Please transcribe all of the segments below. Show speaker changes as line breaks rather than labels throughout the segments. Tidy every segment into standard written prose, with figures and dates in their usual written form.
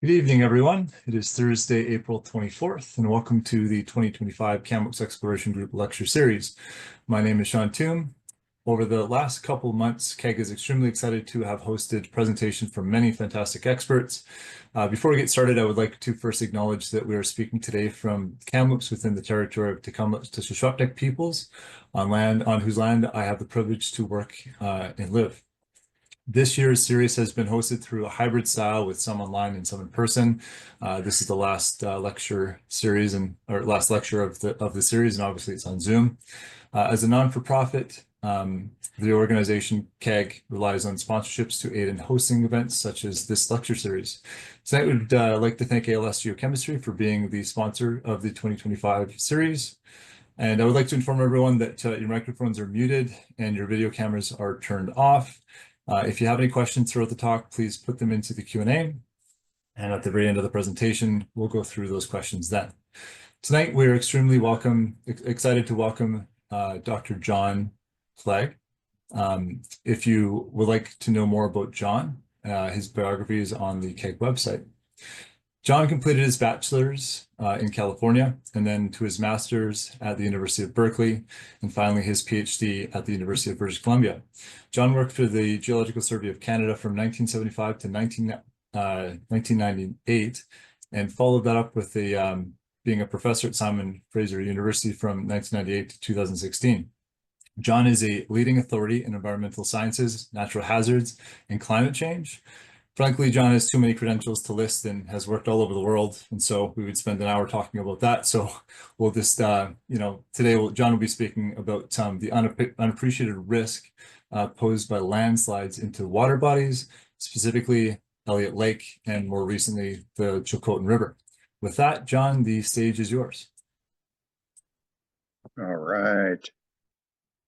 Good evening, everyone. It is Thursday, April 24th, and welcome to the 2025 Kamloops Exploration Group Lecture Series. My name is Sean Toom. Over the last couple of months, KEG is extremely excited to have hosted presentations from many fantastic experts. Before we get started, I would like to first acknowledge that we are speaking today from Kamloops within the territory of Tk'emlúps to Shuswaptik peoples, on whose land I have the privilege to work and live. This year's series has been hosted through a hybrid style with some online and some in person. This is the last lecture series or last lecture of the series, and obviously it's on Zoom. As a non-for-profit, the organization KEG relies on sponsorships to aid in hosting events such as this lecture series. Tonight, we'd like to thank ALS Geochemistry for being the sponsor of the 2025 series. And I would like to inform everyone that your microphones are muted and your video cameras are turned off. If you have any questions throughout the talk, please put them into the Q&A. And at the very end of the presentation, we'll go through those questions then. Tonight, we're extremely excited to welcome Dr. John Clague. If you would like to know more about John, his biography is on the KEG website. John completed his bachelor's in California, and then to his master's at the University of Berkeley, and finally his PhD at the University of British Columbia. John worked for the Geological Survey of Canada from 1975 to 1998, and followed that up with being a professor at Simon Fraser University from 1998 to 2016. John is a leading authority in environmental sciences, natural hazards, and climate change. Frankly, John has too many credentials to list and has worked all over the world. And so we would spend an hour talking about that. So we'll just, today John will be speaking about the unappreciated risk posed by landslides into water bodies, specifically Elliott Lake, and more recently, the Chilcotin River. With that, John, the stage is yours.
All right.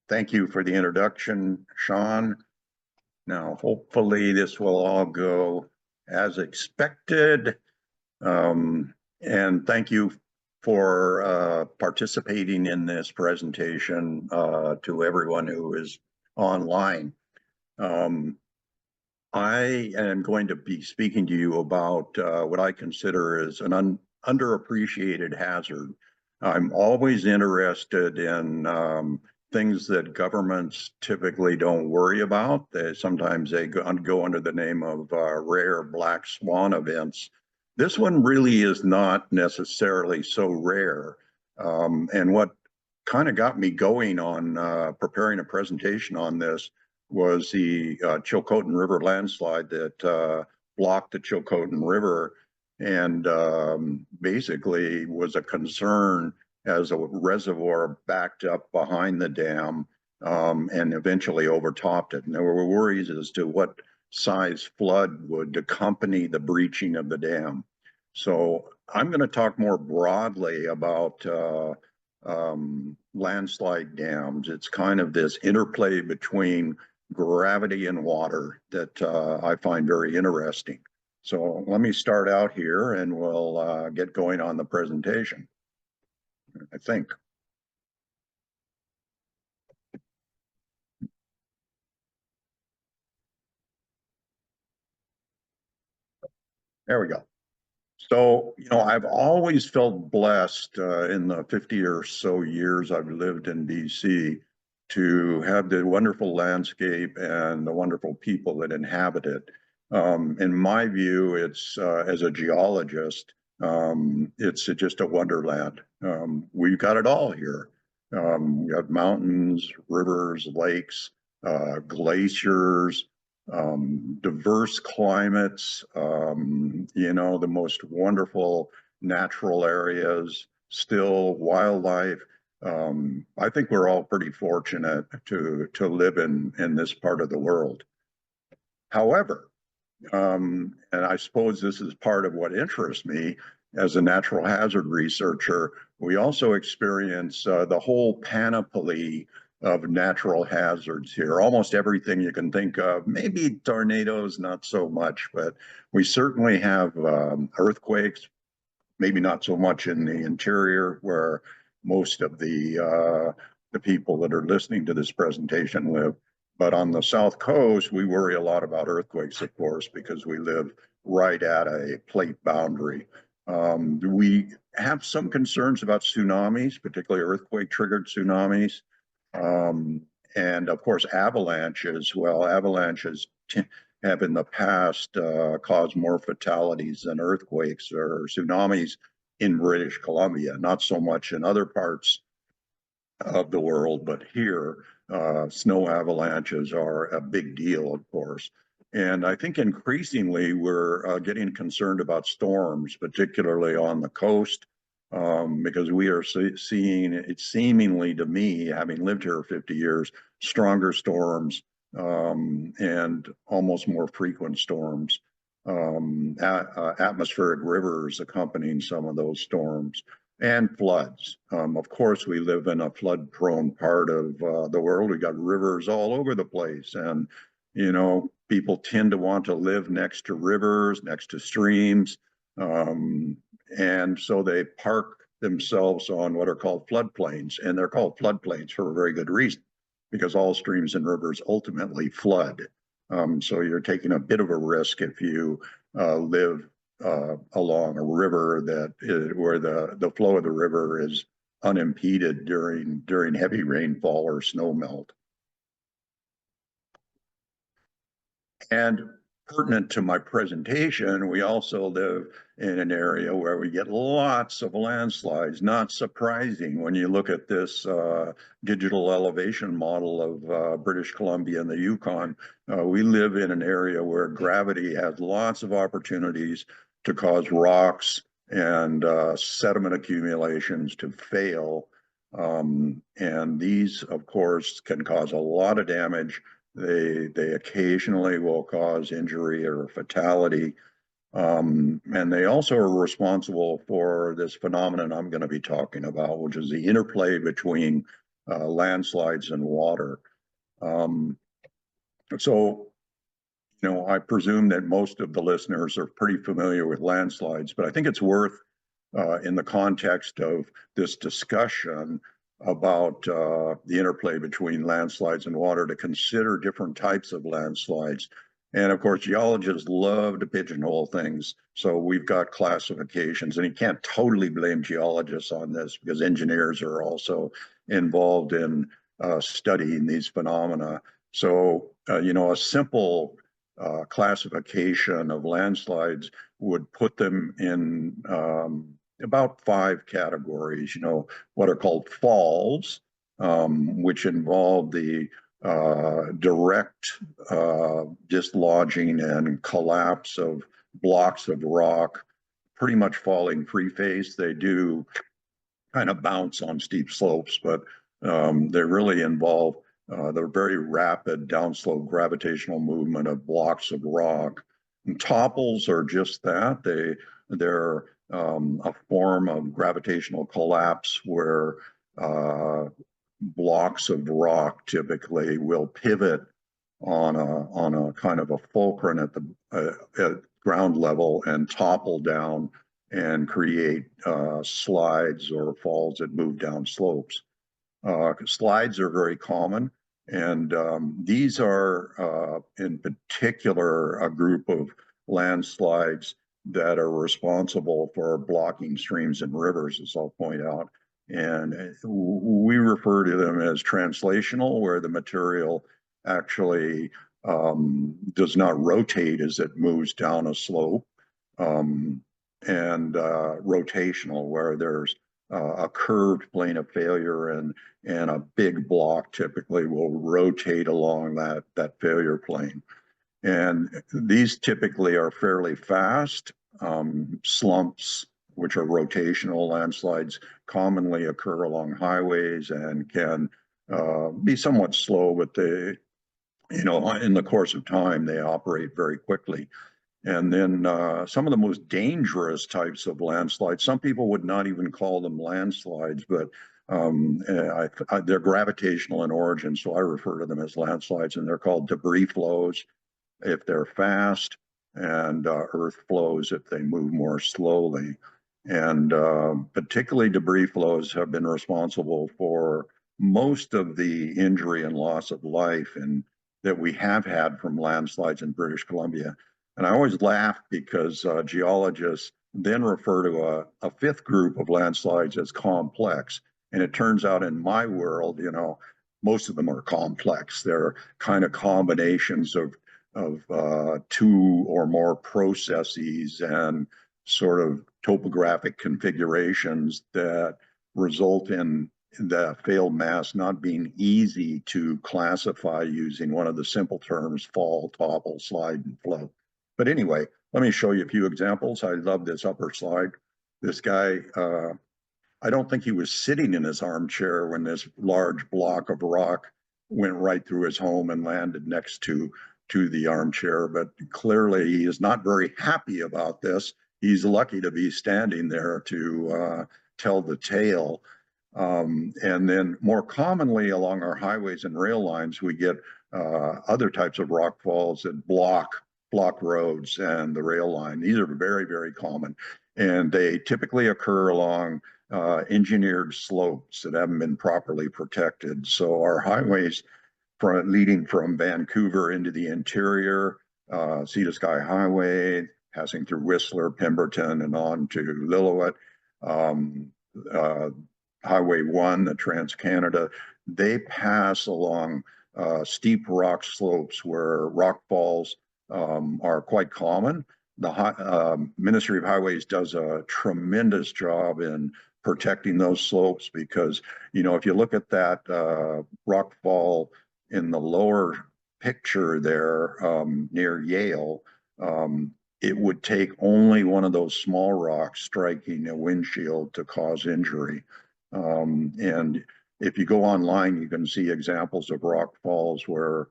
Thank you for the introduction, Sean. Now, hopefully this will all go as expected. And thank you for participating in this presentation to everyone who is online. I am going to be speaking to you about what I consider is an underappreciated hazard. I'm always interested in things that governments typically don't worry about. Sometimes they go under the name of rare black swan events. This one really is not necessarily so rare. And what kind of got me going on preparing a presentation on this was the Chilcotin River landslide that blocked the Chilcotin River and basically was a concern as a reservoir backed up behind the dam and eventually overtopped it. And there were worries as to what size flood would accompany the breaching of the dam. So I'm going to talk more broadly about landslide dams. It's kind of this interplay between gravity and water that I find very interesting. So let me start out here and we'll get going on the presentation, I think. There we go. So, I've always felt blessed in the 50 or so years I've lived in BC to have the wonderful landscape and the wonderful people that inhabit it. In my view, it's as a geologist, it's just a wonderland. We've got it all here. We have mountains, rivers, lakes, glaciers, diverse climates, the most wonderful natural areas, still wildlife. I think we're all pretty fortunate to live in this part of the world. However, and I suppose this is part of what interests me as a natural hazard researcher, we also experience the whole panoply of natural hazards here. Almost everything you can think of, maybe tornadoes, not so much, but we certainly have earthquakes, maybe not so much in the interior where most of the people that are listening to this presentation live, But on the South Coast, we worry a lot about earthquakes, of course, because we live right at a plate boundary. We have some concerns about tsunamis, particularly earthquake-triggered tsunamis. And of course, avalanches. Well, avalanches have in the past caused more fatalities than earthquakes or tsunamis in British Columbia, not so much in other parts of the world, but here, snow avalanches are a big deal, of course. And I think increasingly we're getting concerned about storms, particularly on the coast, because we are seeing it seemingly to me, having lived here 50 years, stronger storms and almost more frequent storms, atmospheric rivers accompanying some of those storms and floods. Of course, we live in a flood-prone part of the world. We got rivers all over the place, and people tend to want to live next to rivers, next to streams, and so they park themselves on what are called floodplains, and they're called floodplains for a very good reason, because all streams and rivers ultimately flood. So you're taking a bit of a risk if you live along a river where the flow of the river is unimpeded during heavy rainfall or snow melt. And pertinent to my presentation, we also live in an area where we get lots of landslides. Not surprising when you look at this digital elevation model of British Columbia and the Yukon. We live in an area where gravity has lots of opportunities to cause rocks and sediment accumulations to fail. And these, of course, can cause a lot of damage. They occasionally will cause injury or fatality. And they also are responsible for this phenomenon I'm going to be talking about, which is the interplay between landslides and water. So, I presume that most of the listeners are pretty familiar with landslides, but I think it's worth, in the context of this discussion about the interplay between landslides and water, to consider different types of landslides. And of course, geologists love to pigeonhole things. So we've got classifications, and you can't totally blame geologists on this, because engineers are also involved in studying these phenomena. So, a simple classification of landslides would put them in about 5 categories. What are called falls, which involve the direct dislodging and collapse of blocks of rock, pretty much falling free face. They do kind of bounce on steep slopes, but they really involve the very rapid downslope gravitational movement of blocks of rock. And topples are just that. They're a form of gravitational collapse where blocks of rock typically will pivot on a kind of a fulcrum at ground level and topple down and create slides or falls that move down slopes. Slides are very common, and these are in particular a group of landslides that are responsible for blocking streams and rivers, as I'll point out. And we refer to them as translational, where the material actually does not rotate as it moves down a slope, and rotational, where there's a curved plane of failure, and a big block typically will rotate along that failure plane. And these typically are fairly fast. Slumps, which are rotational landslides, commonly occur along highways and can be somewhat slow, but they, in the course of time, they operate very quickly. And then some of the most dangerous types of landslides, some people would not even call them landslides, but they're gravitational in origin, so I refer to them as landslides, and they're called debris flows if they're fast, and earth flows if they move more slowly. And particularly debris flows have been responsible for most of the injury and loss of life in that we have had from landslides in British Columbia. And I always laugh because geologists then refer to a fifth group of landslides as complex. And it turns out in my world, you know, most of them are complex. They're kind of combinations of two or more processes and sort of topographic configurations that result in the failed mass not being easy to classify using one of the simple terms: fall, topple, slide, and flow. But anyway, let me show you a few examples. I love this upper slide. This guy, I don't think he was sitting in his armchair when this large block of rock went right through his home and landed next to the armchair, but clearly he is not very happy about this. He's lucky to be standing there to tell the tale. And then more commonly along our highways and rail lines, we get other types of rock falls that block roads and the rail line. These are very, very common. And they typically occur along engineered slopes that haven't been properly protected. So our highways leading from Vancouver into the interior, Sea to Sky Highway, passing through Whistler, Pemberton, and on to Lillooet, Highway 1, the Trans-Canada, they pass along steep rock slopes where rock falls are quite common. The Ministry of Highways does a tremendous job in protecting those slopes because, you know, if you look at that rock fall in the lower picture there near Yale, it would take only one of those small rocks striking a windshield to cause injury. And if you go online, you can see examples of rock falls where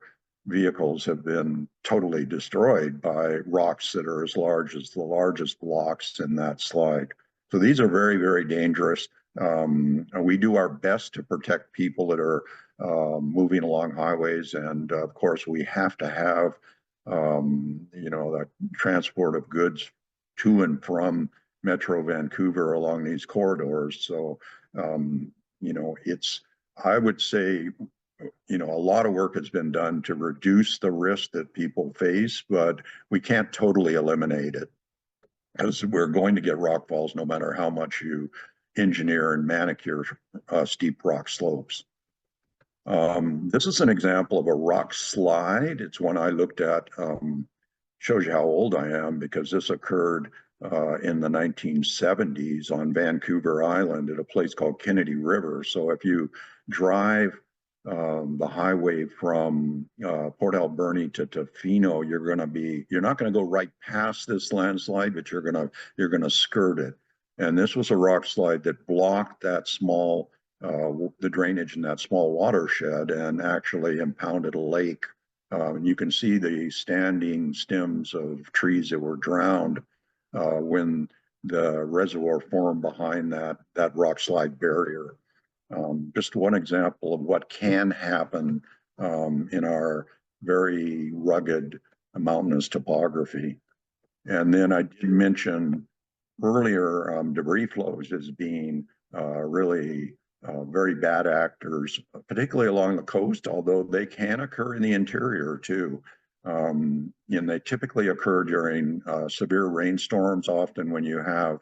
vehicles have been totally destroyed by rocks that are as large as the largest blocks in that slide. So these are very, very dangerous. We do our best to protect people that are moving along highways. And of course, we have to have, you know, the transport of goods to and from Metro Vancouver along these corridors. So, you know, I would say, you know, a lot of work has been done to reduce the risk that people face, but we can't totally eliminate it because we're going to get rock falls no matter how much you engineer and manicure steep rock slopes. This is an example of a rock slide. It's one I looked at. Shows you how old I am because this occurred in the 1970s on Vancouver Island at a place called Kennedy River. So if you drive the highway from Port Alberni to Tofino, you're not going to go right past this landslide, but you're going to skirt it. And this was a rock slide that blocked that small the drainage in that small watershed and actually impounded a lake. You can see the standing stems of trees that were drowned when the reservoir formed behind that rock slide barrier. Just one example of what can happen in our very rugged mountainous topography. And then I did mention earlier debris flows as being really very bad actors, particularly along the coast, although they can occur in the interior too. And they typically occur during severe rainstorms, often when you have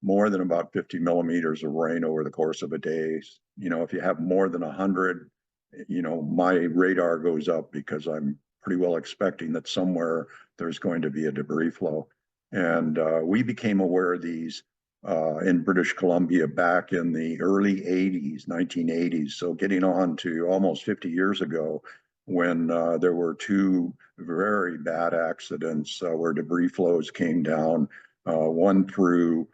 more than about 50 millimeters of rain over the course of a day. You know, if you have more than 100, you know, my radar goes up because I'm pretty well expecting that somewhere there's going to be a debris flow. And we became aware of these in British Columbia back in the early 80s, 1980s. So getting on to almost 50 years ago when there were two very bad accidents where debris flows came down, one through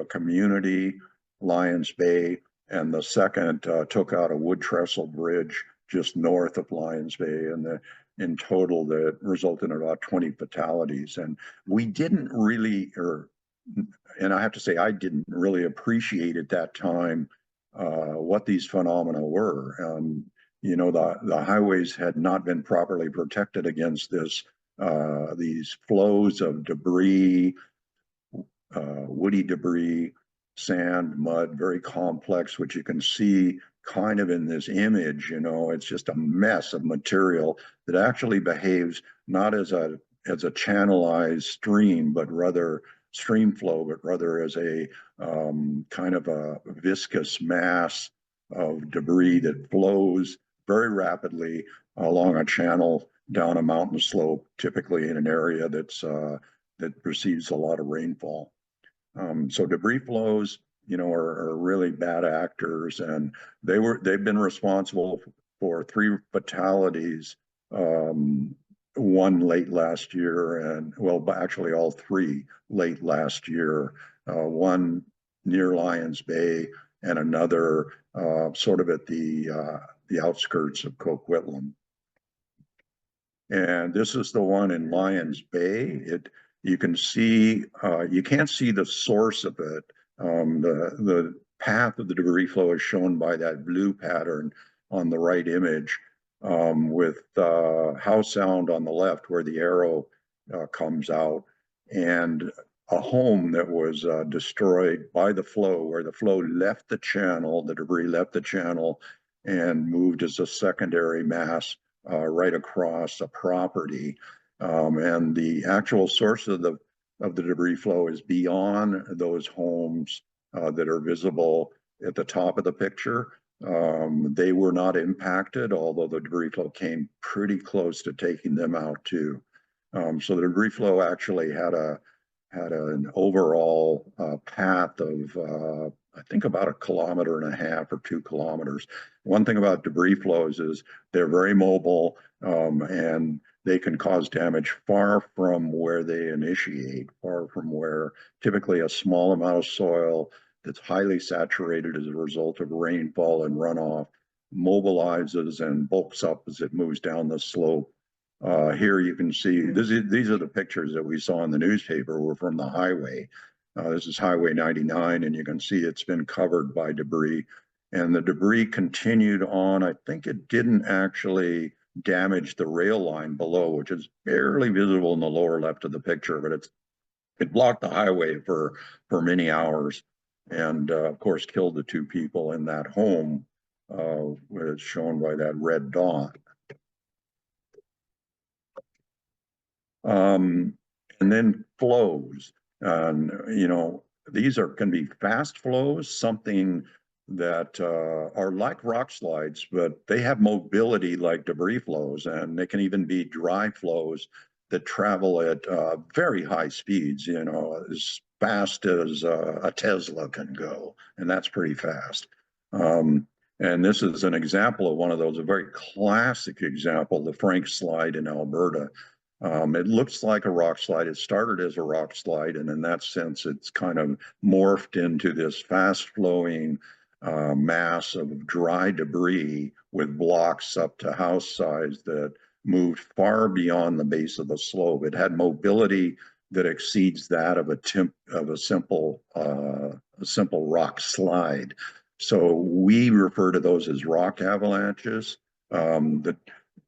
a community, Lions Bay, and the second took out a wood trestle bridge just north of Lions Bay, and in total that resulted in about 20 fatalities. And we didn't really, and I have to say, I didn't really appreciate at that time what these phenomena were. You know, the highways had not been properly protected against these flows of debris, woody debris, sand, mud, very complex, which you can see kind of in this image, it's just a mess of material that actually behaves not as a channelized stream, but rather stream flow, but rather as a kind of a viscous mass of debris that flows very rapidly along a channel down a mountain slope, typically in an area that receives a lot of rainfall. So debris flows, are really bad actors, and they've been responsible for 3 fatalities, one late last year, and well, actually all 3 late last year. One near Lions Bay, and another sort of at the outskirts of Coquitlam. And this is the one in Lions Bay. You can see, you can't see the source of it. The path of the debris flow is shown by that blue pattern on the right image, with Howe Sound on the left where the arrow comes out, and a home that was destroyed by the flow, where the flow left the channel, the debris left the channel and moved as a secondary mass right across a property. And the actual source of the debris flow is beyond those homes that are visible at the top of the picture. They were not impacted, although the debris flow came pretty close to taking them out too. So the debris flow actually had an overall path of I think about 1.5 kilometers or 2 kilometers. One thing about debris flows is they're very mobile, and they can cause damage far from where they initiate, far from where typically a small amount of soil that's highly saturated as a result of rainfall and runoff mobilizes and bulks up as it moves down the slope. Here you can see, these are the pictures that we saw in the newspaper were from the highway. This is Highway 99, and you can see it's been covered by debris. And the debris continued on. I think it didn't actually damage the rail line below, which is barely visible in the lower left of the picture, but it blocked the highway for many hours, and of course killed the 2 people in that home, where it's shown by that red dot. And then flows, and these can be fast flows, something that are like rock slides, but they have mobility like debris flows, and they can even be dry flows that travel at very high speeds, as fast as a Tesla can go, and that's pretty fast. And this is an example of one of those, a very classic example, the Frank Slide in Alberta. It looks like a rock slide. It started as a rock slide, and in that sense, it's kind of morphed into this fast-flowing mass of dry debris with blocks up to house size that moved far beyond the base of the slope. It had mobility that exceeds that of a simple rock slide. So we refer to those as rock avalanches. The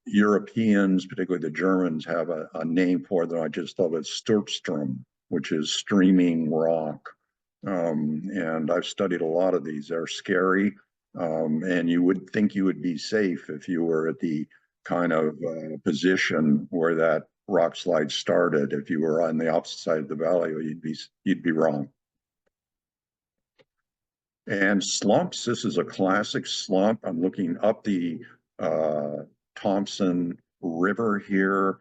Europeans, particularly the Germans, have a name for them. I just love it, Sturzstrom, which is streaming rock. And I've studied a lot of these. They're scary, and you would think you would be safe if you were at the kind of position where that rock slide started. If you were on the opposite side of the valley, you'd be wrong. And slumps. This is a classic slump. I'm looking up the Thompson River here,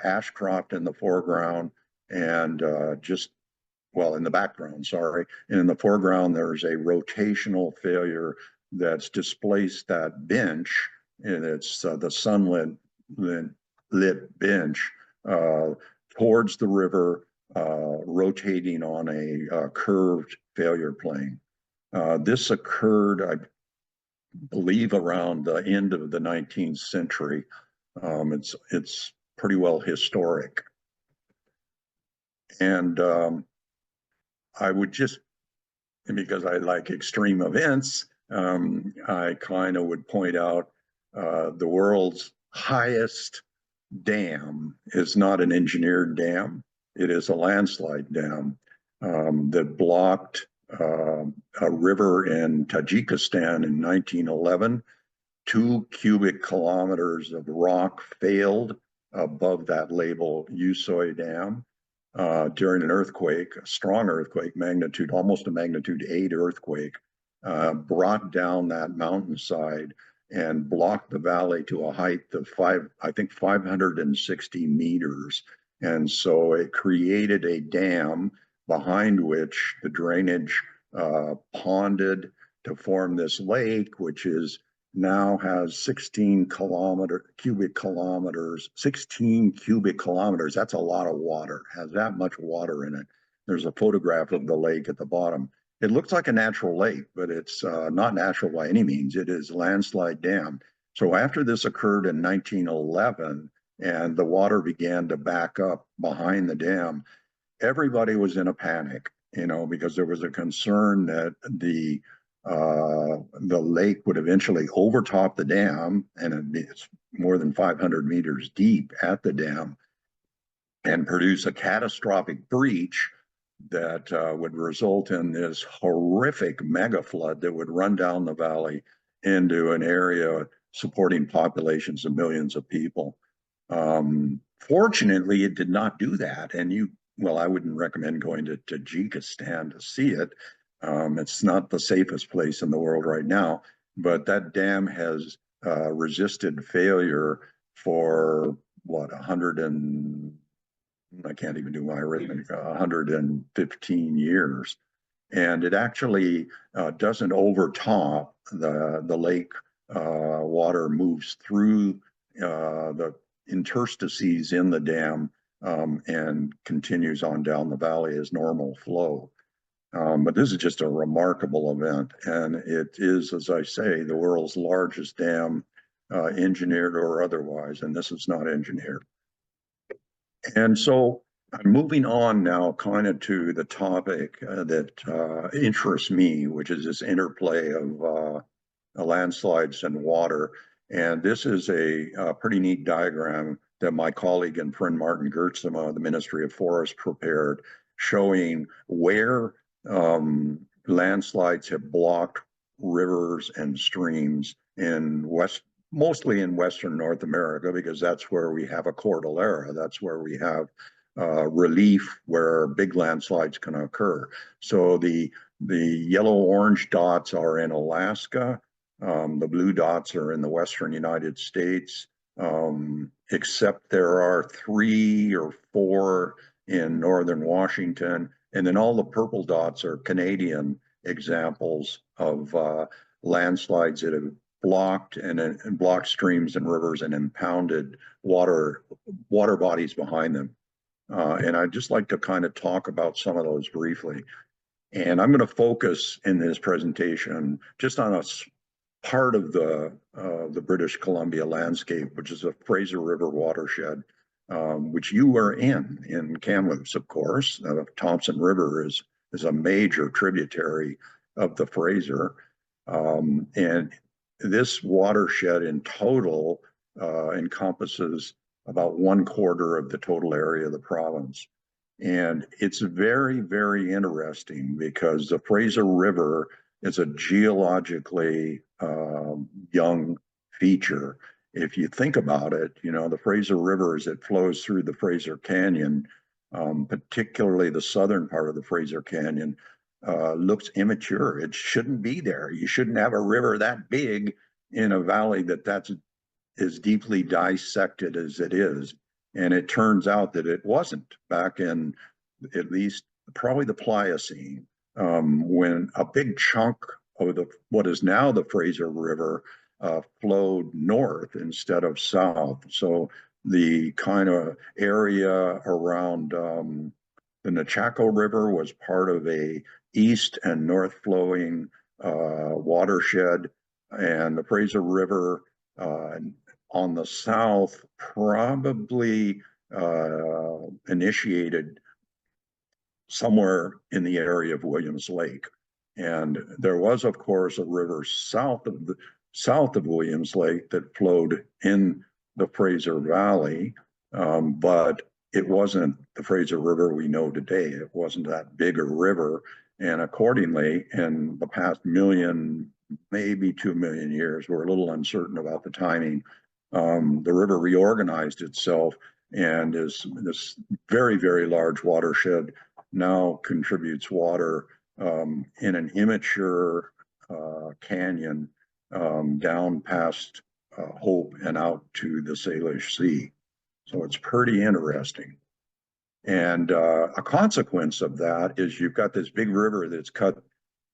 Ashcroft in the foreground, and in the background, sorry. And in the foreground, there's a rotational failure that's displaced that bench, and it's the sunlit bench towards the river, rotating on a curved failure plane. This occurred, I believe, around the end of the 19th century. It's pretty well historic. And I would just, because I like extreme events, I kind of would point out the world's highest dam is not an engineered dam. It is a landslide dam that blocked a river in Tajikistan in 1911. 2 cubic kilometers of rock failed above that label Usoy Dam during an earthquake, a strong earthquake, magnitude, almost a magnitude 8 earthquake, brought down that mountainside and blocked the valley to a height of 560 meters. And so it created a dam behind which the drainage ponded to form this lake, which is now has 16 cubic kilometers, 16 cubic kilometers. That's a lot of water, has that much water in it. There's a photograph of the lake at the bottom. It looks like a natural lake, but it's not natural by any means. It is landslide dam. So after this occurred in 1911 and the water began to back up behind the dam, everybody was in a panic, because there was a concern that the lake would eventually overtop the dam, and it's more than 500 meters deep at the dam, and produce a catastrophic breach that would result in this horrific mega flood that would run down the valley into an area supporting populations of millions of people. Fortunately, it did not do that. And well, I wouldn't recommend going to Tajikistan to see it. It's not the safest place in the world right now, but that dam has resisted failure for what, 100 and I can't even do my arithmetic, 115 years. And it actually doesn't overtop the lake. Water moves through the interstices in the dam and continues on down the valley as normal flow. But this is just a remarkable event. And it is, as I say, the world's largest dam, engineered or otherwise. And this is not engineered. And so I'm moving on now kind of to the topic that interests me, which is this interplay of landslides and water. And this is a pretty neat diagram that my colleague and friend Martin Gertsema of the Ministry of Forests prepared, showing where landslides have blocked rivers and streams mostly in Western North America, because that's where we have a cordillera. That's where we have relief where big landslides can occur. So the yellow-orange dots are in Alaska. The blue dots are in the Western United States, except there are 3 or 4 in Northern Washington. And then all the purple dots are Canadian examples of landslides that have blocked and blocked streams and rivers and impounded water bodies behind them. And I'd just like to kind of talk about some of those briefly. And I'm going to focus in this presentation just on a part of the British Columbia landscape, which is a Fraser River watershed, which you are in Kamloops, of course. Thompson River is a major tributary of the Fraser. And this watershed in total encompasses about 1/4 of the total area of the province. And it's very, very interesting because the Fraser River is a geologically young feature. If you think about it, the Fraser River, as it flows through the Fraser Canyon, particularly the southern part of the Fraser Canyon, looks immature. It shouldn't be there. You shouldn't have a river that big in a valley that's as deeply dissected as it is. And it turns out that it wasn't back in at least probably the Pliocene, when a big chunk of what is now the Fraser River flowed north instead of south. So the kind of area around the Nechako River was part of a east and north flowing watershed, and the Fraser River on the south probably initiated somewhere in the area of Williams Lake. And there was, of course, a river south of Williams Lake that flowed in the Fraser Valley, but it wasn't the Fraser River we know today. It wasn't that big a river. And accordingly, in the past million, maybe 2 million years, we're a little uncertain about the timing. The river reorganized itself and is this very, very large watershed now contributes water in an immature canyon down past Hope and out to the Salish Sea. So it's pretty interesting. And a consequence of that is you've got this big river that's cut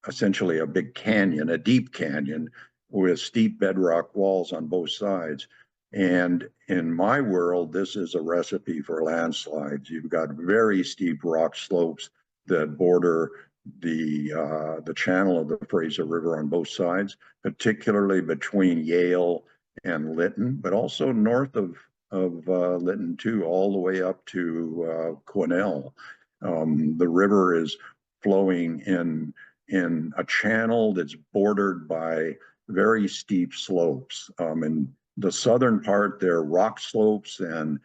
essentially a big canyon, a deep canyon with steep bedrock walls on both sides. And in my world, this is a recipe for landslides. You've got very steep rock slopes that border the channel of the Fraser River on both sides, particularly between Yale and Lytton, but also north of Lytton too, all the way up to Quesnel. The river is flowing in a channel that's bordered by very steep slopes. In the southern part, there are rock slopes, and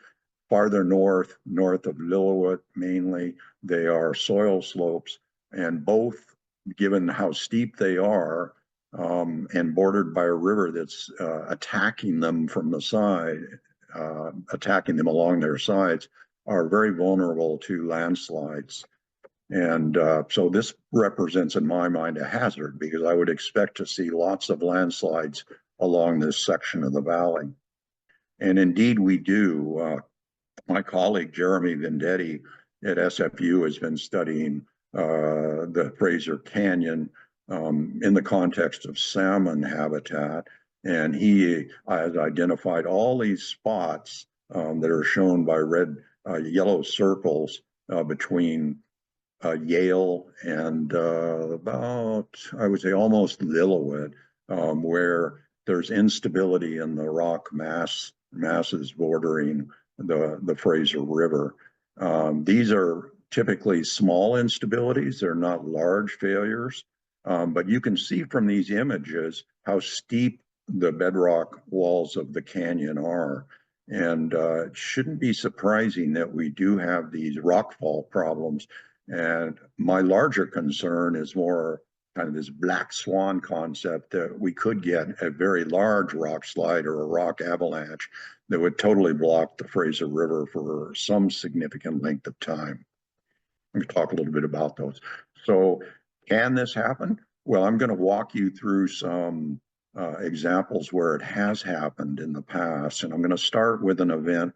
farther north of Lillooet mainly, they are soil slopes. And both, given how steep they are, and bordered by a river that's attacking them from the side, attacking them along their sides, are very vulnerable to landslides. And so this represents, in my mind, a hazard because I would expect to see lots of landslides along this section of the valley. And indeed, we do. My colleague, Jeremy Vendetti at SFU, has been studying the Fraser Canyon in the context of salmon habitat. And he has identified all these spots that are shown by yellow circles between Yale and about, I would say, almost Lillooet, where there's instability in the rock masses bordering the Fraser River. These are typically small instabilities. They're not large failures, but you can see from these images how steep the bedrock walls of the canyon are. And it shouldn't be surprising that we do have these rockfall problems. And my larger concern is more kind of this black swan concept that we could get a very large rock slide or a rock avalanche that would totally block the Fraser River for some significant length of time. I'm going to talk a little bit about those. So can this happen? Well, I'm going to walk you through some examples where it has happened in the past. And I'm going to start with an event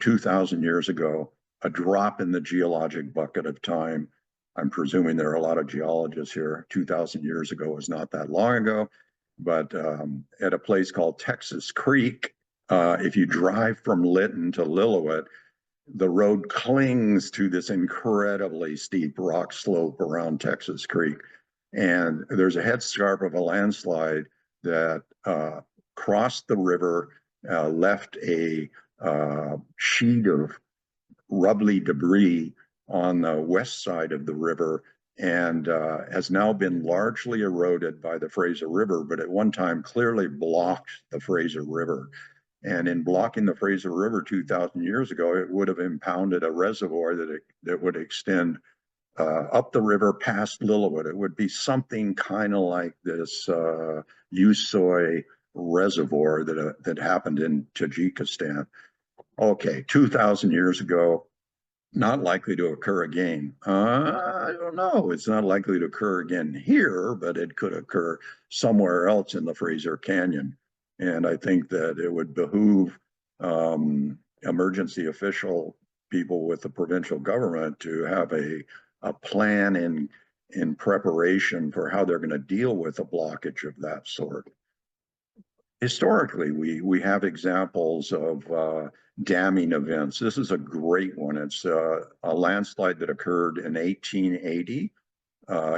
2,000 years ago, a drop in the geologic bucket of time. I'm presuming there are a lot of geologists here. 2,000 years ago is not that long ago, but at a place called Texas Creek, if you drive from Lytton to Lillooet, the road clings to this incredibly steep rock slope around Texas Creek. And there's a headscarp of a landslide that crossed the river, left a sheet of rubbly debris on the west side of the river, and has now been largely eroded by the Fraser River, but at one time clearly blocked the Fraser River. And in blocking the Fraser River 2,000 years ago, it would have impounded a reservoir that would extend up the river past Lillooet. It would be something kind of like this Usoy reservoir that happened in Tajikistan. Okay, 2,000 years ago, not likely to occur again. I don't know. It's not likely to occur again here, but it could occur somewhere else in the Fraser Canyon. And I think that it would behoove emergency official people with the provincial government to have a plan in preparation for how they're going to deal with a blockage of that sort. Historically, we have examples of damming events. This is a great one. It's a landslide that occurred in 1880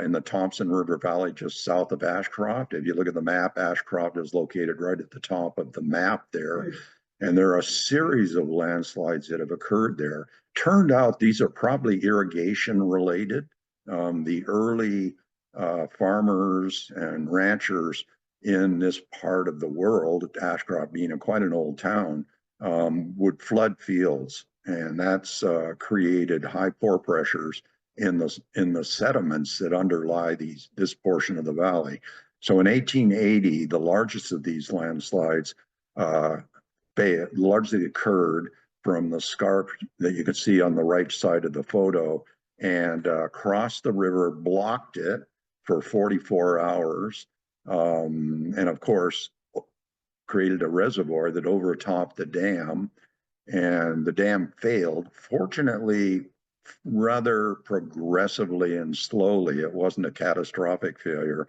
in the Thompson River Valley, just south of Ashcroft. If you look at the map, Ashcroft is located right at the top of the map there. And there are a series of landslides that have occurred there. Turned out these are probably irrigation related. The early farmers and ranchers in this part of the world, Ashcroft being quite an old town, would flood fields. And that's created high pore pressures in the sediments that underlie this portion of the valley. So in 1880, the largest of these landslides largely occurred from the scarp that you can see on the right side of the photo, and crossed the river, blocked it for 44 hours, and of course created a reservoir that overtopped the dam, and the dam failed. Fortunately, rather progressively and slowly. It wasn't a catastrophic failure.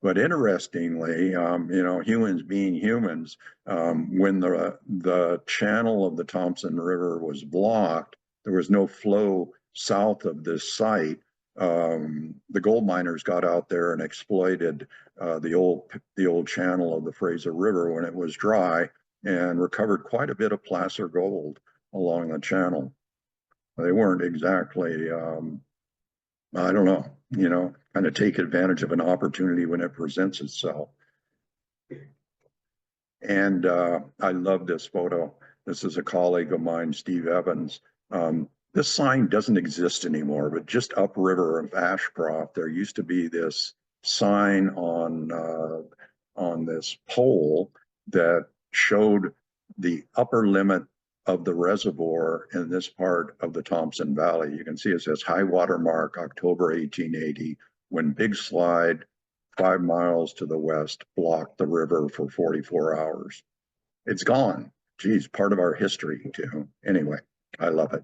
But interestingly, humans being humans, when the channel of the Thompson River was blocked, there was no flow south of this site. The gold miners got out there and exploited the old channel of the Fraser River when it was dry, and recovered quite a bit of placer gold along the channel. They weren't exactly I don't know, kind of take advantage of an opportunity when it presents itself. And I love this photo. This is a colleague of mine, Steve Evans. This sign doesn't exist anymore, but just upriver of Ashcroft, there used to be this sign on this pole that showed the upper limit of the reservoir in this part of the Thompson Valley. You can see it says high water mark, October 1880, when big slide 5 miles to the west blocked the river for 44 hours. It's gone. Geez, part of our history too. Anyway, I love it.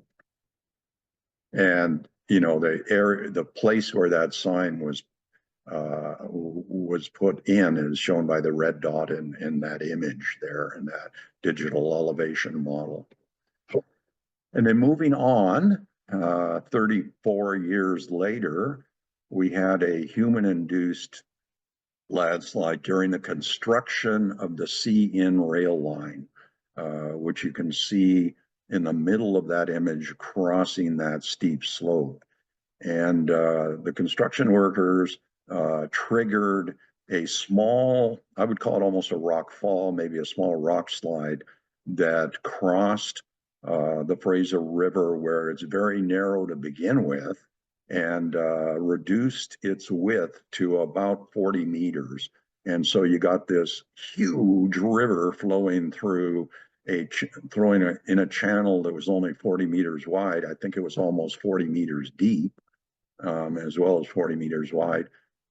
And the place where that sign was put in is shown by the red dot in that image there, in that digital elevation model. And then moving on, 34 years later, we had a human-induced landslide during the construction of the C-in rail line, which you can see in the middle of that image crossing that steep slope. And the construction workers triggered a small, I would call it almost a rock fall, maybe a small rock slide that crossed the Fraser River, where it's very narrow to begin with, and reduced its width to about 40 meters. And so you got this huge river flowing through in a channel that was only 40 meters wide. I think it was almost 40 meters deep, as well as 40 meters wide.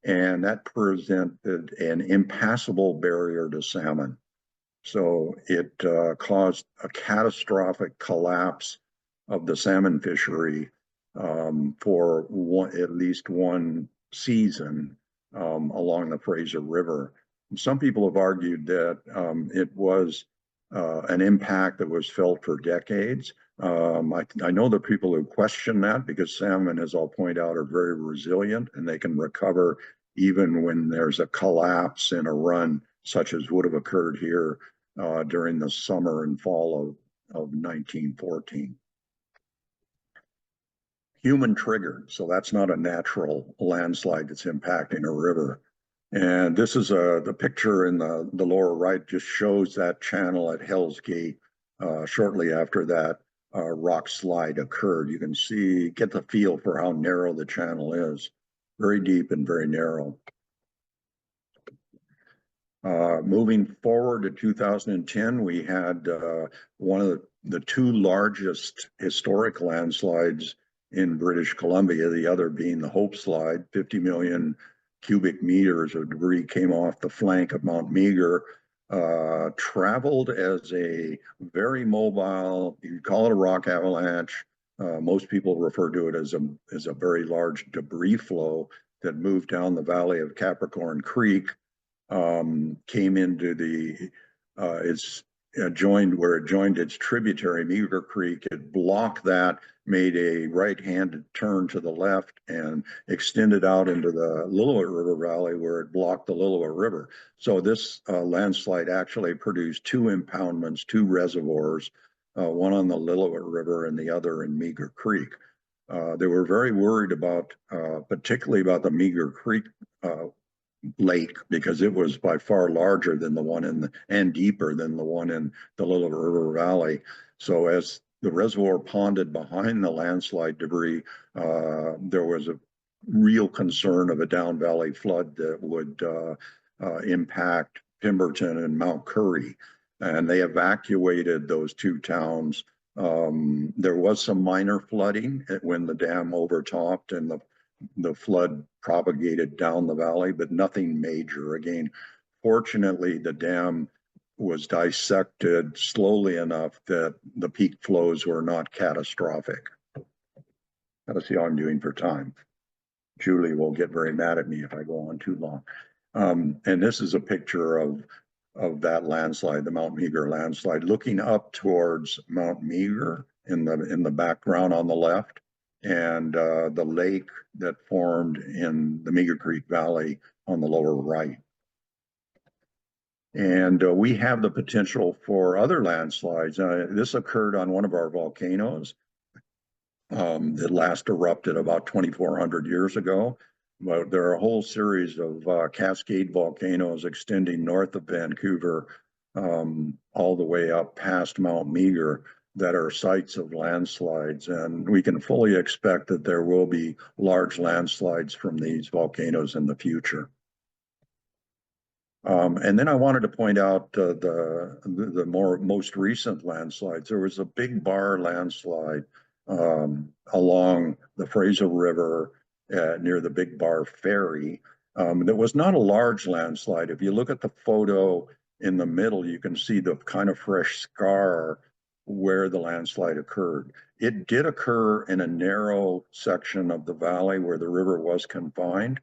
And that presented an impassable barrier to salmon. So it caused a catastrophic collapse of the salmon fishery for at least one season along the Fraser River. Some people have argued that it was an impact that was felt for decades. I know the people who question that, because salmon, as I'll point out, are very resilient and they can recover even when there's a collapse in a run, such as would have occurred here during the summer and fall of 1914. Human triggered, so that's not a natural landslide that's impacting a river. And this is the picture in the lower right just shows that channel at Hell's Gate shortly after that rock slide occurred. You can see, get the feel for how narrow the channel is. Very deep and very narrow. Moving forward to 2010, we had one of the two largest historic landslides in British Columbia, the other being the Hope Slide. 50 million cubic meters of debris came off the flank of Mount Meager, traveled as a very mobile, you could call it a rock avalanche. Most people refer to it as a very large debris flow that moved down the valley of Capricorn Creek, came into where it joined its tributary, Meager Creek. It blocked that, made a right-handed turn to the left, and extended out into the Lillooet River Valley, where it blocked the Lillooet River. So this landslide actually produced two impoundments, two reservoirs, one on the Lillooet River and the other in Meager Creek. They were very worried about, particularly about the Meager Creek lake, because it was by far larger than the one and deeper than the one in the Little River Valley. So as the reservoir ponded behind the landslide debris, there was a real concern of a down valley flood that would impact Pemberton and Mount Curry. And they evacuated those two towns. There was some minor flooding when the dam overtopped and the flood propagated down the valley, but nothing major. Again, fortunately, the dam was dissected slowly enough that the peak flows were not catastrophic. Let's see how I'm doing for time. Julie will get very mad at me if I go on too long. And this is a picture of that landslide, the Mount Meager landslide, looking up towards Mount Meager in the background on the left, and the lake that formed in the Meager Creek Valley on the lower right. And we have the potential for other landslides. This occurred on one of our volcanoes that last erupted about 2,400 years ago. But there are a whole series of cascade volcanoes extending north of Vancouver all the way up past Mount Meager that are sites of landslides. And we can fully expect that there will be large landslides from these volcanoes in the future. And then I wanted to point out the most recent landslides. There was a Big Bar landslide along the Fraser River near the Big Bar Ferry. That was not a large landslide. If you look at the photo in the middle, you can see the kind of fresh scar where the landslide occurred. It did occur in a narrow section of the valley where the river was confined.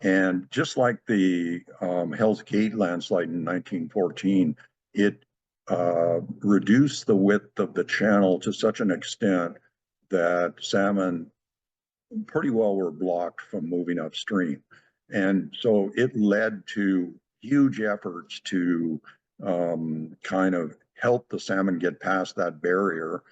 And just like the Hell's Gate landslide in 1914, it reduced the width of the channel to such an extent that salmon pretty well were blocked from moving upstream. And so it led to huge efforts to kind of help the salmon get past that barrier,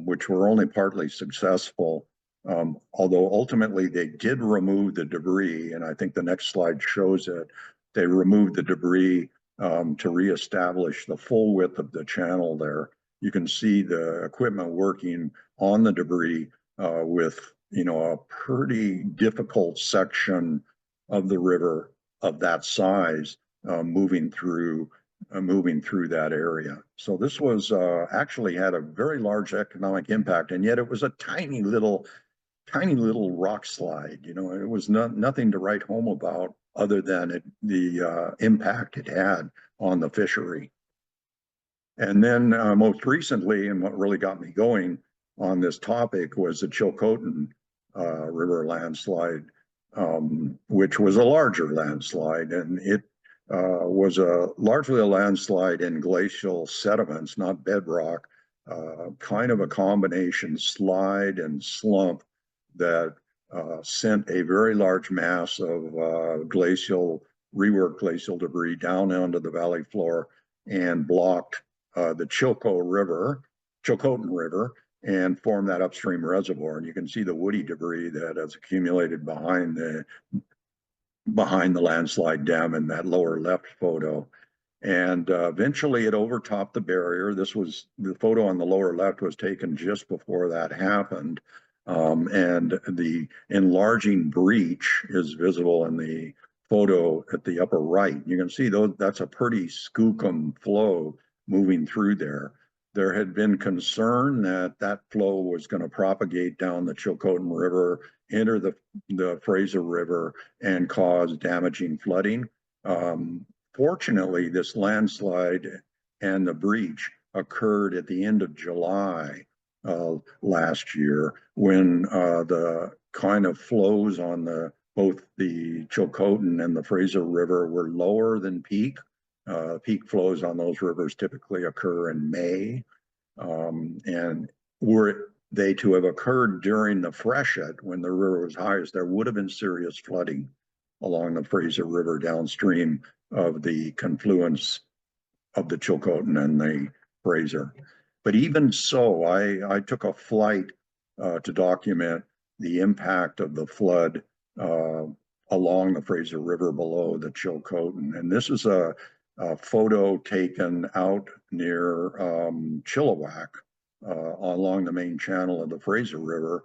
which were only partly successful. Although ultimately they did remove the debris, and I think the next slide shows it. They removed the debris to reestablish the full width of the channel there. You can see the equipment working on the debris with, you know, a pretty difficult section of the river of that size moving through that area. So this was actually had a very large economic impact, and yet it was a tiny little rock slide. You know, it was nothing to write home about other than the impact it had on the fishery. And then most recently, and what really got me going on this topic, was the Chilcotin River landslide, which was a larger landslide, and it was largely a landslide in glacial sediments, not bedrock, kind of a combination slide and slump that sent a very large mass of reworked glacial debris down onto the valley floor and blocked the Chilcotin River, and formed that upstream reservoir. And you can see the woody debris that has accumulated behind the landslide dam in that lower left photo. And eventually it overtopped the barrier. The photo on the lower left was taken just before that happened. And the enlarging breach is visible in the photo at the upper right. You can see that's a pretty skookum flow moving through there. There had been concern that flow was going to propagate down the Chilcotin River, enter the Fraser River, and cause damaging flooding. Fortunately, this landslide and the breach occurred at the end of July last year, when the kind of flows on both the Chilcotin and the Fraser River were lower than peak. Peak flows on those rivers typically occur in May. And were they to have occurred during the freshet, when the river was highest, there would have been serious flooding along the Fraser River downstream of the confluence of the Chilcotin and the Fraser. But even so, I took a flight to document the impact of the flood along the Fraser River below the Chilcotin. And this is a photo taken out near Chilliwack along the main channel of the Fraser River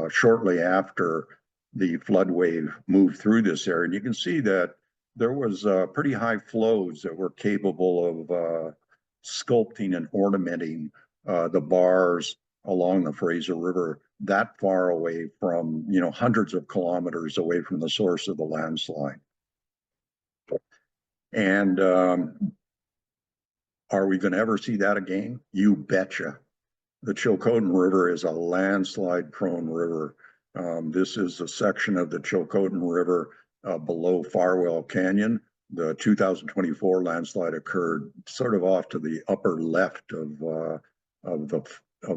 shortly after the flood wave moved through this area. And you can see that there was pretty high flows that were capable of sculpting and ornamenting the bars along the Fraser River that far away from, hundreds of kilometers away from the source of the landslide. And are we going to ever see that again? You betcha. The Chilcotin River is a landslide prone river. This is a section of the Chilcotin River below Farwell Canyon. The 2024 landslide occurred sort of off to the upper left of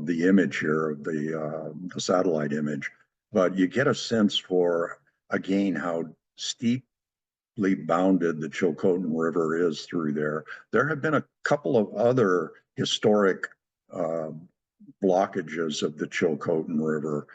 the image here, of the satellite image. But you get a sense for, again, how steeply bounded the Chilcotin River is through there. There have been a couple of other historic blockages of the Chilcotin River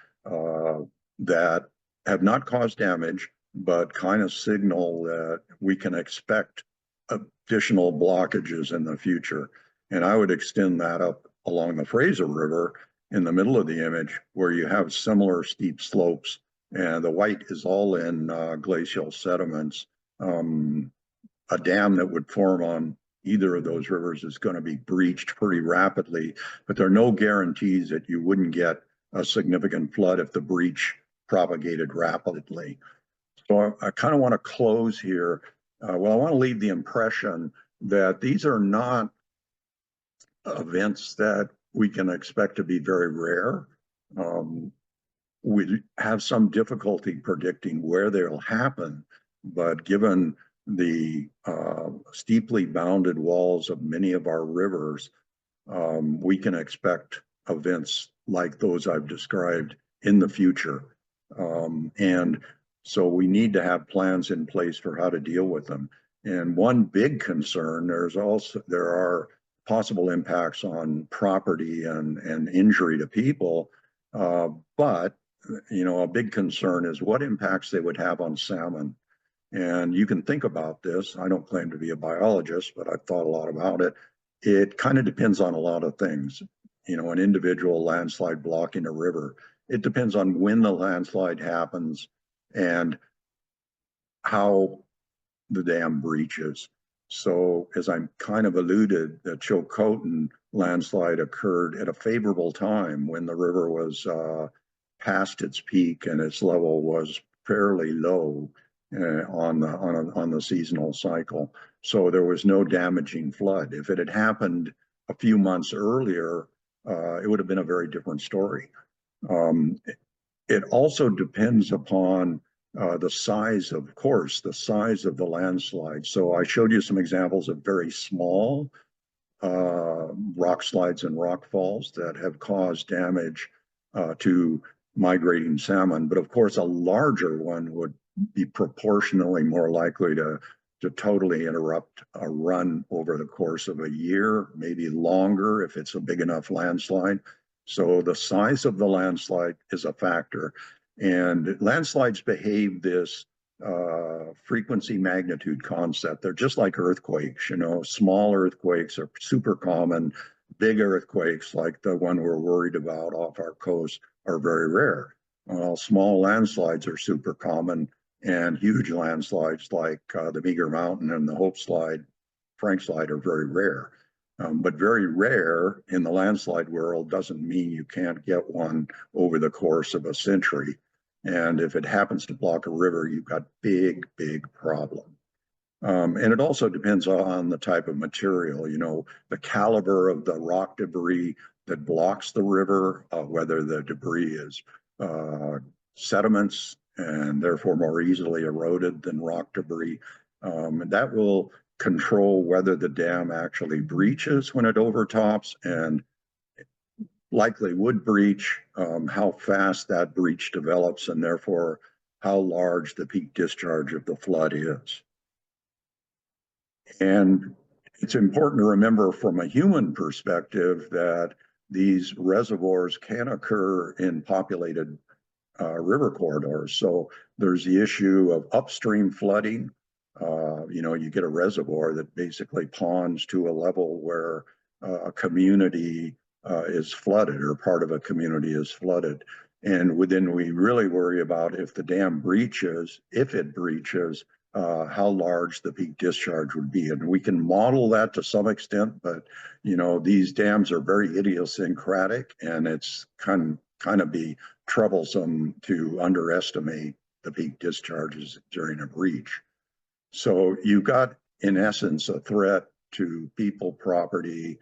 that have not caused damage, but kind of signal that we can expect additional blockages in the future. And I would extend that up along the Fraser River in the middle of the image, where you have similar steep slopes, and the white is all in glacial sediments. A dam that would form on either of those rivers is going to be breached pretty rapidly, but there are no guarantees that you wouldn't get a significant flood if the breach propagated rapidly. So I kind of want to close here. I want to leave the impression that these are not events that we can expect to be very rare. We have some difficulty predicting where they'll happen, but given the steeply bounded walls of many of our rivers, we can expect events like those I've described in the future. And so we need to have plans in place for how to deal with them. And one big concern, there are possible impacts on property and injury to people, but a big concern is what impacts they would have on salmon. And you can think about this. I don't claim to be a biologist, but I've thought a lot about it. It kind of depends on a lot of things. An individual landslide blocking a river. It depends on when the landslide happens and how the dam breaches. So as I kind of alluded, the Chilcotin landslide occurred at a favorable time when the river was past its peak and its level was fairly low on the seasonal cycle. So there was no damaging flood. If it had happened a few months earlier, it would have been a very different story. It also depends upon the size of the landslide. So I showed you some examples of very small rock slides and rock falls that have caused damage to migrating salmon. But of course, a larger one would be proportionally more likely to totally interrupt a run over the course of a year, maybe longer if it's a big enough landslide. So the size of the landslide is a factor. And landslides behave this frequency magnitude concept. They're just like earthquakes. Small earthquakes are super common. Big earthquakes, like the one we're worried about off our coast, are very rare. Small landslides are super common, and huge landslides like the Meager Mountain and the Hope Slide, Frank Slide, are very rare. But very rare in the landslide world doesn't mean you can't get one over the course of a century. And if it happens to block a river, you've got big, big problem. And it also depends on the type of material, the caliber of the rock debris that blocks the river, whether the debris is sediments and therefore more easily eroded than rock debris. That will control whether the dam actually breaches when it overtops, and likely would breach, how fast that breach develops, and therefore how large the peak discharge of the flood is. And it's important to remember from a human perspective that these reservoirs can occur in populated river corridors. So there's the issue of upstream flooding. You get a reservoir that basically ponds to a level where a community is flooded or part of a community is flooded. And then we really worry about if the dam breaches, if it breaches, how large the peak discharge would be. And we can model that to some extent, but these dams are very idiosyncratic, and it's kind of be troublesome to underestimate the peak discharges during a breach. So you've got, in essence, a threat to people, property,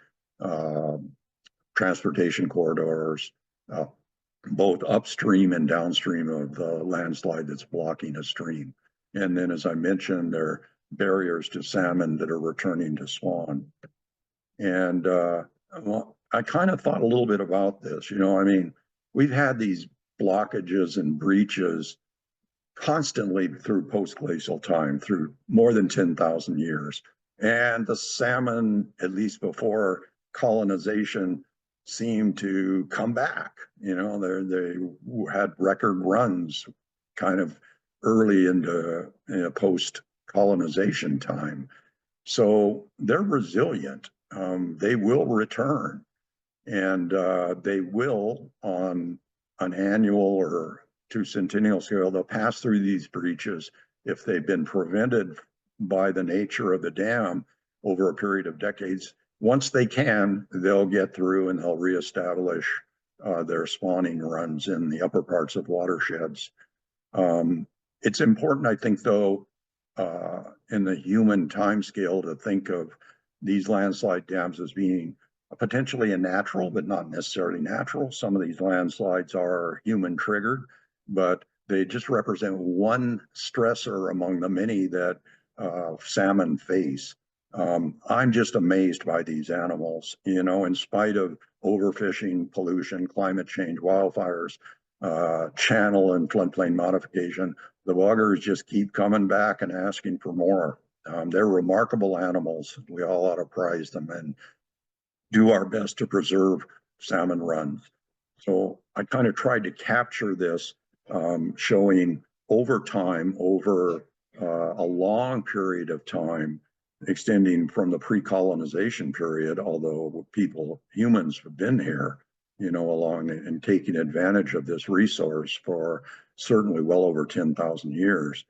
transportation corridors, both upstream and downstream of the landslide that's blocking a stream. And then, as I mentioned, there are barriers to salmon that are returning to spawn. And well, I kind of thought a little bit about this. I mean, we've had these blockages and breaches constantly through post-glacial time, through more than 10,000 years. And the salmon, at least before colonization, seemed to come back. They had record runs kind of early into post-colonization time. So they're resilient. They will return, and they will, on an annual or two centennial scale, they'll pass through these breaches if they've been prevented by the nature of the dam over a period of decades. Once they can, they'll get through and they'll reestablish their spawning runs in the upper parts of watersheds. It's important, I think, though, in the human timescale, to think of these landslide dams as being potentially a natural, but not necessarily natural. Some of these landslides are human triggered, but they just represent one stressor among the many that salmon face. I'm just amazed by these animals, in spite of overfishing, pollution, climate change, wildfires, channel and floodplain modification. The buggers just keep coming back and asking for more. They're remarkable animals. We all ought to prize them and do our best to preserve salmon runs. So I kind of tried to capture this, showing over time, over a long period of time, extending from the pre-colonization period, although humans have been here, along and taking advantage of this resource for certainly well over 10,000 years,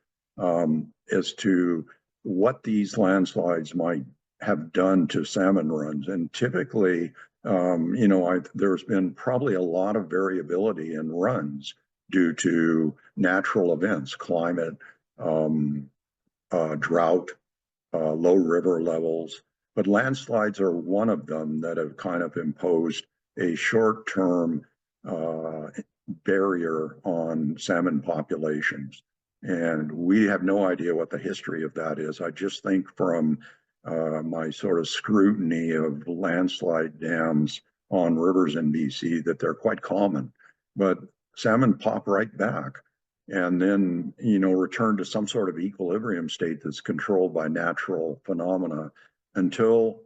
as to what these landslides might have done to salmon runs. And typically, there's been probably a lot of variability in runs due to natural events, climate, drought, low river levels. But landslides are one of them that have kind of imposed a short-term barrier on salmon populations. And we have no idea what the history of that is. I just think from my sort of scrutiny of landslide dams on rivers in BC that they're quite common. But salmon pop right back and then, return to some sort of equilibrium state that's controlled by natural phenomena until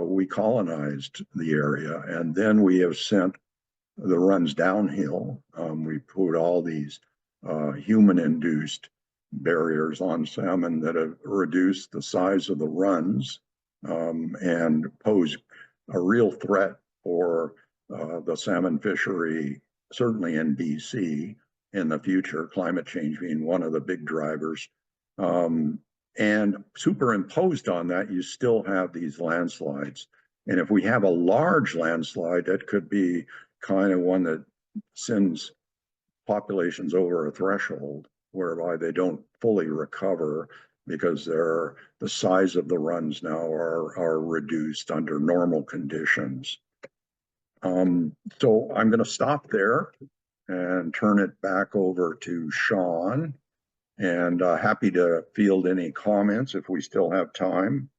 we colonized the area. And then we have sent the runs downhill. We put all these human-induced barriers on salmon that have reduced the size of the runs and pose a real threat for the salmon fishery, certainly in BC in the future, climate change being one of the big drivers. And superimposed on that, you still have these landslides. And if we have a large landslide, that could be kind of one that sends populations over a threshold whereby they don't fully recover because the size of the runs now are reduced under normal conditions. So I'm going to stop there and turn it back over to Sean, and happy to field any comments if we still have time.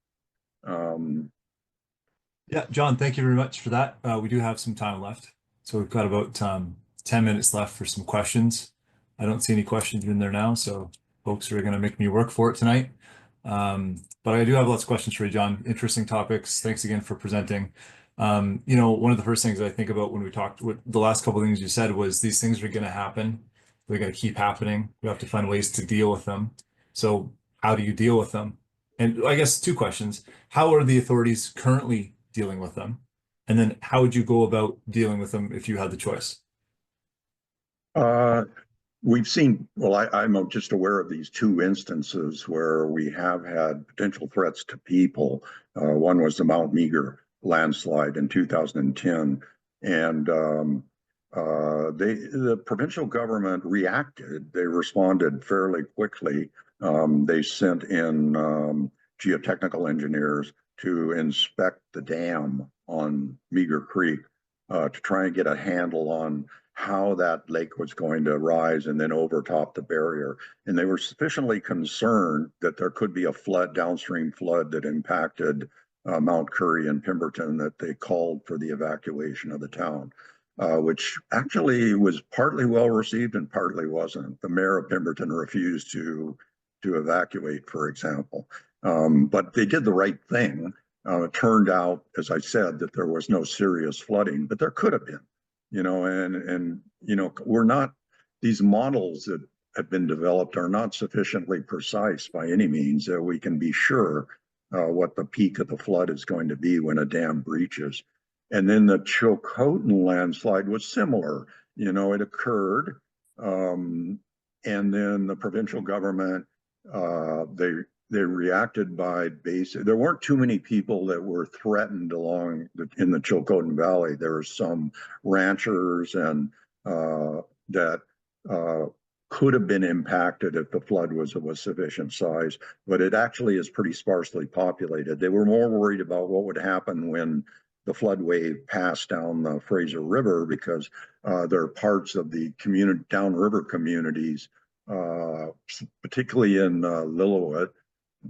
Yeah, John, thank you very much for that. We do have some time left. So we've got about 10 minutes left for some questions. I don't see any questions in there now, so folks are going to make me work for it tonight. But I do have lots of questions for you, John. Interesting topics. Thanks again for presenting. One of the first things I think about when we talked, the last couple of things you said was these things are going to happen. They're going to keep happening. We have to find ways to deal with them. So how do you deal with them? And I guess two questions. How are the authorities currently dealing with them? And then how would you go about dealing with them if you had the choice?
Uh, we've seen, well, I'm just aware of these two instances where we have had potential threats to people. One was the Mount Meager landslide in 2010, and the provincial government reacted. They responded fairly quickly. They sent in geotechnical engineers to inspect the dam on Meager Creek to try and get a handle on how that lake was going to rise and then overtop the barrier. And they were sufficiently concerned that there could be a flood, downstream flood that impacted Mount Currie and Pemberton, that they called for the evacuation of the town, which actually was partly well received and partly wasn't. The mayor of Pemberton refused to evacuate, for example. But they did the right thing. It turned out, as I said, that there was no serious flooding, but there could have been, and we're not, these models that have been developed are not sufficiently precise by any means that we can be sure what the peak of the flood is going to be when a dam breaches. And then the Chilcotin landslide was similar. It occurred, and then the provincial government, they reacted by basic. There weren't too many people that were threatened in the Chilcotin Valley. There were some ranchers and that could have been impacted if the flood was of a sufficient size, but it actually is pretty sparsely populated. They were more worried about what would happen when the flood wave passed down the Fraser River, because there are parts of the downriver communities, particularly in Lillooet,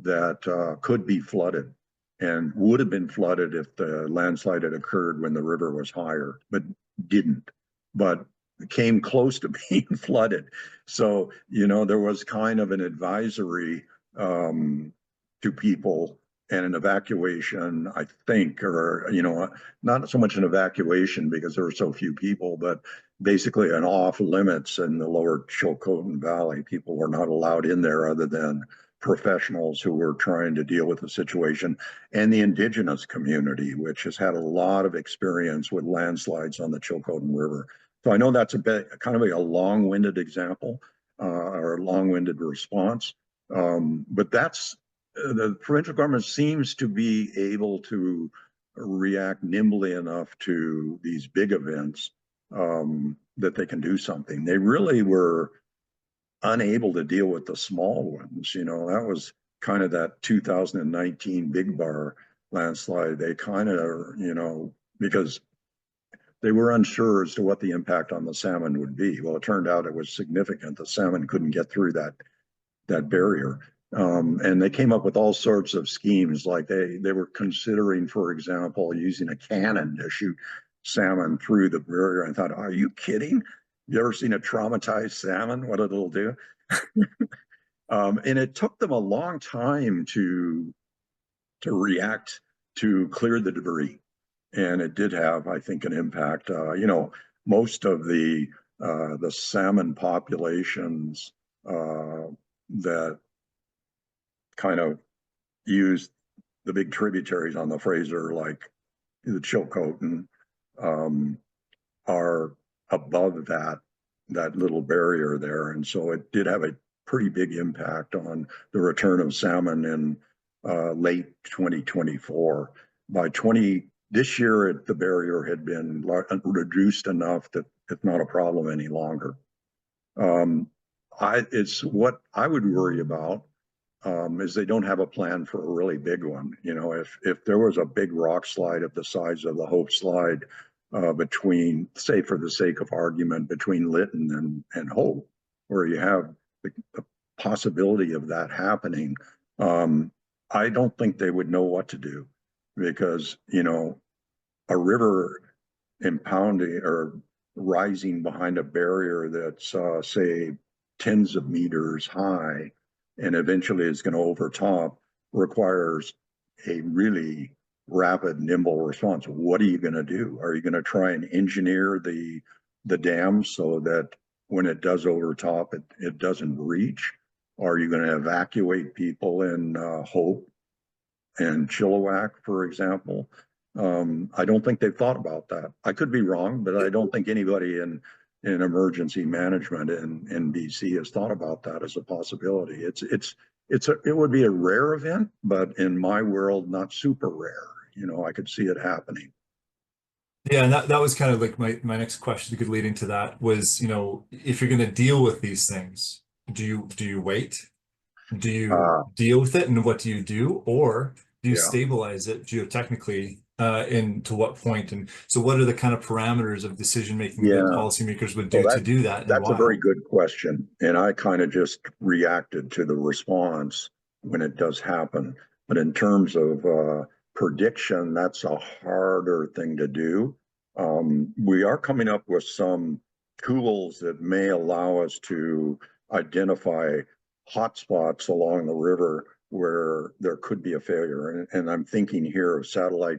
that could be flooded and would have been flooded if the landslide had occurred when the river was higher, but didn't. But came close to being flooded. So, there was kind of an advisory to people and an evacuation, I think, or, not so much an evacuation because there were so few people, but basically an off limits in the lower Chilcotin Valley. People were not allowed in there other than professionals who were trying to deal with the situation, and the indigenous community, which has had a lot of experience with landslides on the Chilcotin River. So I know that's a bit kind of a long-winded example or a long-winded response, but that's the provincial government seems to be able to react nimbly enough to these big events that they can do something. They really were unable to deal with the small ones. That was kind of that 2019 Big Bar landslide. They kind of, because they were unsure as to what the impact on the salmon would be. Well, it turned out it was significant. The salmon couldn't get through that barrier. And they came up with all sorts of schemes. Like they were considering, for example, using a cannon to shoot salmon through the barrier. I thought, are you kidding? You ever seen a traumatized salmon? What it'll do? And it took them a long time to react, to clear the debris, and it did have, I think, an impact. Most of the salmon populations that kind of use the big tributaries on the Fraser, like the Chilcotin, are above that little barrier there, and so it did have a pretty big impact on the return of salmon in late 2024. This year, the barrier had been reduced enough that it's not a problem any longer. It's what I would worry about is they don't have a plan for a really big one. If there was a big rock slide of the size of the Hope Slide between, say, for the sake of argument, between Lytton and Hope, where you have the possibility of that happening, I don't think they would know what to do, because a river impounding or rising behind a barrier that's say tens of meters high and eventually is going to overtop requires a really rapid, nimble response. What are you going to do? Are you going to try and engineer the dam so that when it does overtop, it doesn't breach? Are you going to evacuate people in Hope and Chilliwack, for example? I don't think they've thought about that. I could be wrong, but I don't think anybody in emergency management in BC has thought about that as a possibility. It would be a rare event, but in my world, not super rare. You know, I could see it happening.
Yeah, and that was kind of like my next question, good leading to that was, if you're going to deal with these things, do you wait? Do you
Uh,
deal with it, and what do you do? Or do you
yeah,
stabilize it geotechnically, and to what point? And so what are the kind of parameters of decision making that
yeah.
policymakers would
Well,
do to do that, and
that's a
why?
very good question, and I kind of just reacted to the response when it does happen. But in terms of prediction, that's a harder thing to do. We are coming up with some tools that may allow us to identify hotspots along the river where there could be a failure, and I'm thinking here of satellite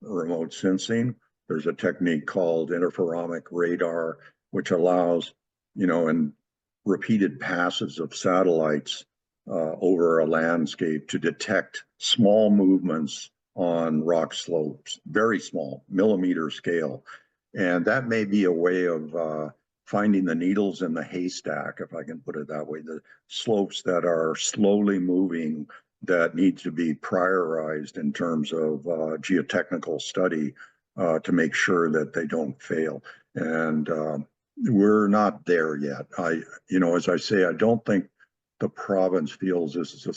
remote sensing. There's a technique called interferomic radar, which allows, in repeated passes of satellites over a landscape to detect small movements on rock slopes, very small, millimeter scale. And that may be a way of finding the needles in the haystack, if I can put it that way, the slopes that are slowly moving that needs to be prioritized in terms of geotechnical study to make sure that they don't fail. And we're not there yet. As I say, I don't think the province feels this is a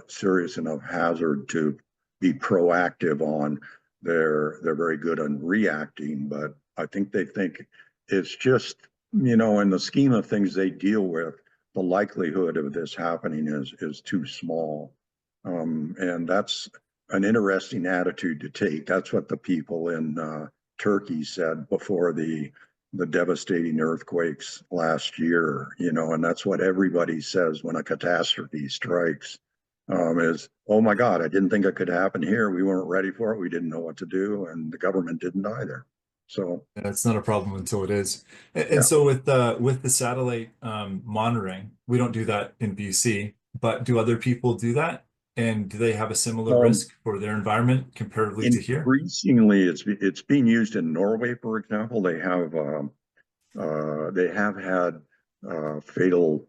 serious enough hazard to be proactive on. They're very good on reacting, but I think they think it's just, in the scheme of things they deal with, the likelihood of this happening is too small. And that's an interesting attitude to take. That's what the people in Turkey said before the devastating earthquakes last year, and that's what everybody says when a catastrophe strikes, is, oh my God, I didn't think it could happen here. We weren't ready for it. We didn't know what to do, and the government didn't either. So,
And it's not a problem until it is. And
yeah.
so with the satellite monitoring, we don't do that in BC, but do other people do that? And do they have a similar
Um,
risk for their environment comparatively to here?
Increasingly, it's being used in Norway, for example. They have had fatal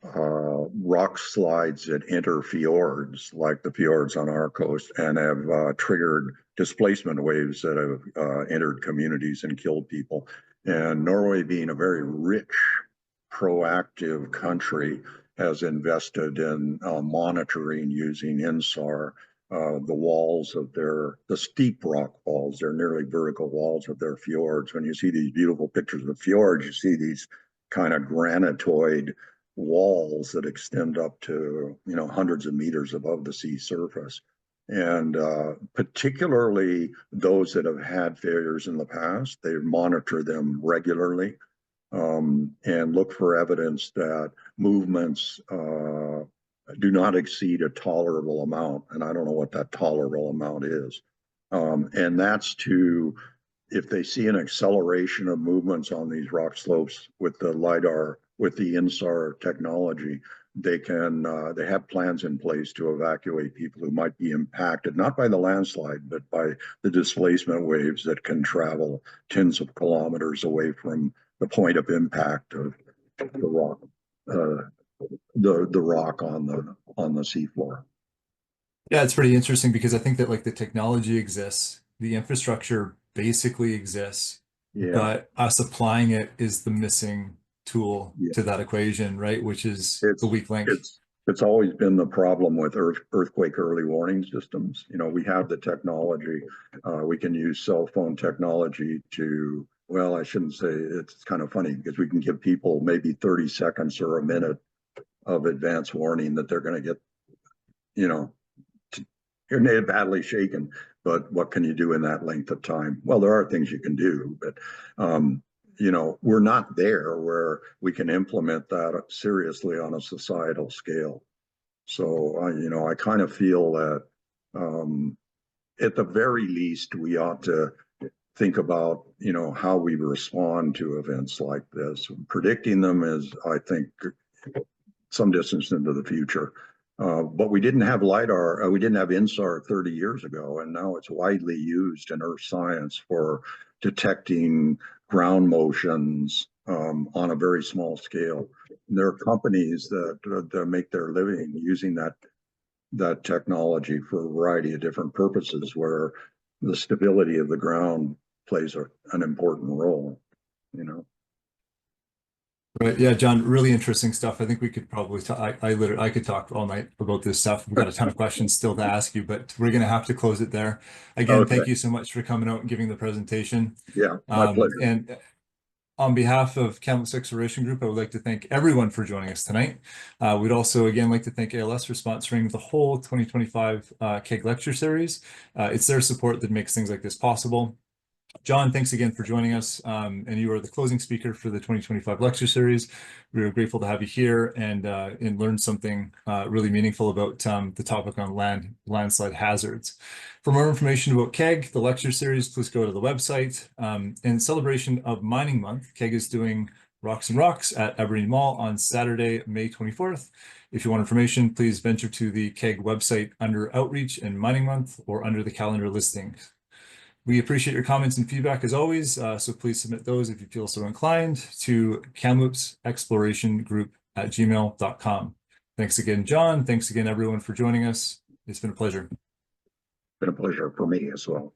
rock slides that enter fjords, like the fjords on our coast, and have triggered displacement waves that have entered communities and killed people. And Norway, being a very rich, proactive country, has invested in monitoring using INSAR the steep rock walls, they're nearly vertical walls of their fjords. When you see these beautiful pictures of fjords, you see these kind of granitoid walls that extend up to, hundreds of meters above the sea surface. And particularly those that have had failures in the past, they monitor them regularly and look for evidence that movements do not exceed a tolerable amount. And I don't know what that tolerable amount is. And that's if they see an acceleration of movements on these rock slopes with the LiDAR, with the INSAR technology, they have plans in place to evacuate people who might be impacted, not by the landslide, but by the displacement waves that can travel tens of kilometers away from the point of impact of the rock, uh, the rock on the seafloor.
Yeah, it's pretty interesting because I think that like the technology exists, the infrastructure basically exists,
Yeah,
but us applying it is the missing tool
yeah.
to that equation, right? Which is the
It's
weak link.
it's it's always been the problem with earthquake early warning systems. We have the technology. We can use cell phone technology to, well, I shouldn't say, it's kind of funny because we can give people maybe 30 seconds or a minute of advance warning that they're going to get, you know, you're badly shaken. But what can you do in that length of time? Well, there are things you can do, but we're not there where we can implement that seriously on a societal scale. So I kind of feel that um, at the very least we ought to think about how we respond to events like this. Predicting them is, I think, some distance into the future. But we didn't have LiDAR, we didn't have INSAR 30 years ago, and now it's widely used in earth science for detecting ground motions on a very small scale. And there are companies that make their living using that technology for a variety of different purposes, where the stability of the ground plays an important role, you know.
Right. Yeah, John, really interesting stuff. I think we could probably talk. I could talk all night about this stuff. We've got a ton of questions still to ask you, but we're going to have to close it there. Again,
Okay.
thank you so much for coming out and giving the presentation.
Yeah, my pleasure.
And on behalf of Kamloops Exploration Group, I would like to thank everyone for joining us tonight. We'd also, again, like to thank ALS for sponsoring the whole 2025 KEG lecture series. It's their support that makes things like this possible. John, thanks again for joining us. And you are the closing speaker for the 2025 lecture series. We are grateful to have you here and learn something really meaningful about the topic on landslide hazards. For more information about KEG, the lecture series, please go to the website. In celebration of Mining Month, KEG is doing Rocks and Rocks at Aberdeen Mall on Saturday, May 24th. If you want information, please venture to the KEG website under Outreach and Mining Month or under the calendar listing. We appreciate your comments and feedback as always, so please submit those if you feel so inclined to kamloopsexplorationgroup@gmail.com. Thanks again, John. Thanks again, everyone, for joining us. It's been a pleasure.
Been a pleasure for me as well.